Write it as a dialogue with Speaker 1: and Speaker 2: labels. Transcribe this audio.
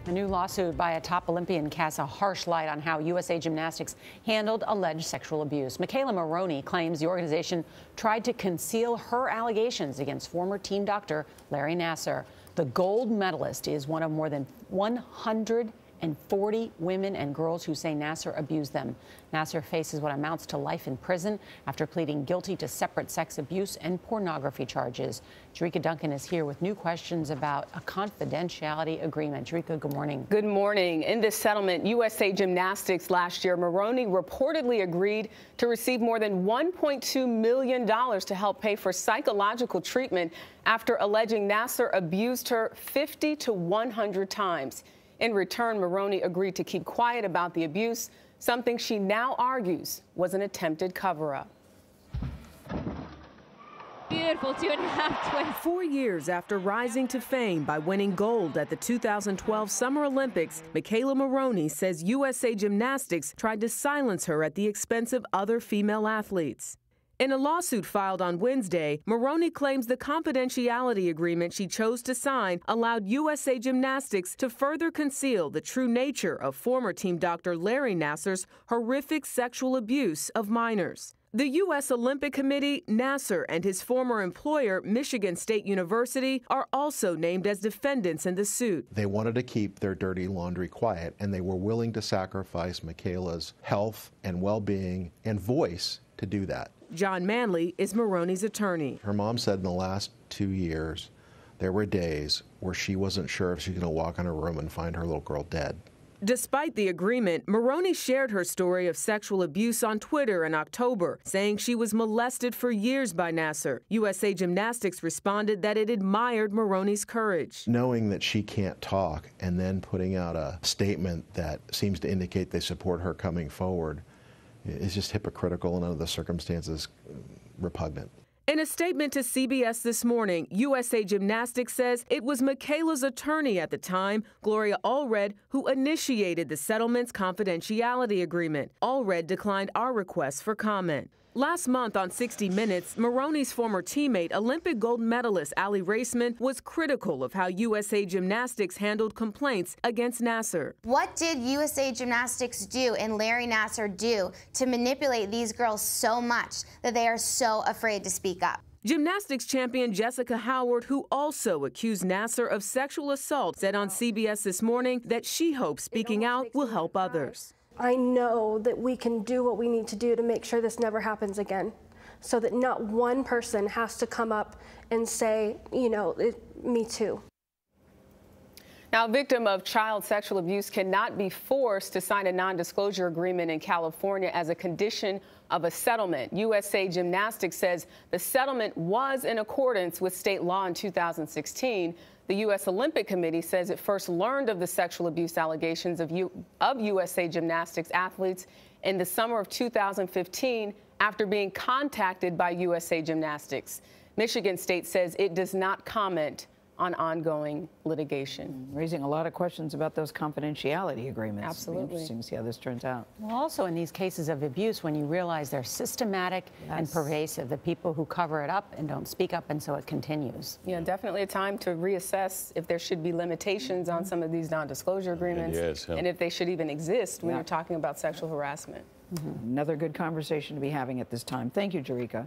Speaker 1: A new lawsuit by a top Olympian casts a harsh light on how USA Gymnastics handled alleged sexual abuse. McKayla Maroney claims the organization tried to conceal her allegations against former team doctor Larry Nassar. The gold medalist is one of more than 140 women and girls who say Nassar abused them. Nassar faces what amounts to life in prison after pleading guilty to separate sex abuse and pornography charges. Jericka Duncan is here with new questions about a confidentiality agreement. Jericka, good morning.
Speaker 2: Good morning. In this settlement, USA Gymnastics last year, Maroney reportedly agreed to receive more than $1.2 million to help pay for psychological treatment after alleging Nassar abused her 50 to 100 times. In return, Maroney agreed to keep quiet about the abuse, something she now argues was an attempted cover-up.
Speaker 3: Beautiful 2.5 twins.
Speaker 4: 4 years after rising to fame by winning gold at the 2012 Summer Olympics, McKayla Maroney says USA Gymnastics tried to silence her at the expense of other female athletes. In a lawsuit filed on Wednesday, Maroney claims the confidentiality agreement she chose to sign allowed USA Gymnastics to further conceal the true nature of former team doctor Larry Nassar's horrific sexual abuse of minors. The U.S. Olympic Committee, Nassar, and his former employer, Michigan State University, are also named as defendants in the suit.
Speaker 5: They wanted to keep their dirty laundry quiet, and they were willing to sacrifice McKayla's health and well-being and voice to do that.
Speaker 4: John Manley is Maroney's attorney.
Speaker 5: Her mom said in the last 2 years, there were days where she wasn't sure if she was going to walk in her room and find her little girl dead.
Speaker 4: Despite the agreement, Maroney shared her story of sexual abuse on Twitter in October, saying she was molested for years by Nassar. USA Gymnastics responded that it admired Maroney's courage.
Speaker 5: Knowing that she can't talk and then putting out a statement that seems to indicate they support her coming forward is just hypocritical and under the circumstances repugnant.
Speaker 4: In a statement to CBS this morning, USA Gymnastics says it was McKayla's attorney at the time, Gloria Allred, who initiated the settlement's confidentiality agreement. Allred declined our request for comment. Last month on 60 Minutes, Maroney's former teammate, Olympic gold medalist Ali Raceman, was critical of how USA Gymnastics handled complaints against Nassar.
Speaker 6: What did USA Gymnastics do and Larry Nassar do to manipulate these girls so much that they are so afraid to speak up?
Speaker 4: Gymnastics champion Jessica Howard, who also accused Nassar of sexual assault, said on CBS this morning that she hopes speaking out will help others.
Speaker 7: I know that we can do what we need to do to make sure this never happens again, so that not one person has to come up and say, you know, me too.
Speaker 2: Now, a victim of child sexual abuse cannot be forced to sign a non-disclosure agreement in California as a condition of a settlement. USA Gymnastics says the settlement was in accordance with state law in 2016. The U.S. Olympic Committee says it first learned of the sexual abuse allegations of USA Gymnastics athletes in the summer of 2015 after being contacted by USA Gymnastics. Michigan State says it does not comment on ongoing litigation.
Speaker 8: Raising a lot of questions about those confidentiality agreements.
Speaker 2: Absolutely.
Speaker 8: It'll be interesting to see how this turns out.
Speaker 1: Well, also in these cases of abuse, when you realize they're systematic and pervasive, the people who cover it up and don't speak up, and so it continues.
Speaker 2: Yeah, definitely a time to reassess if there should be limitations on some of these non-disclosure agreements, and if they should even exist when you're talking about sexual harassment.
Speaker 8: Another good conversation to be having at this time. Thank you, Jericka.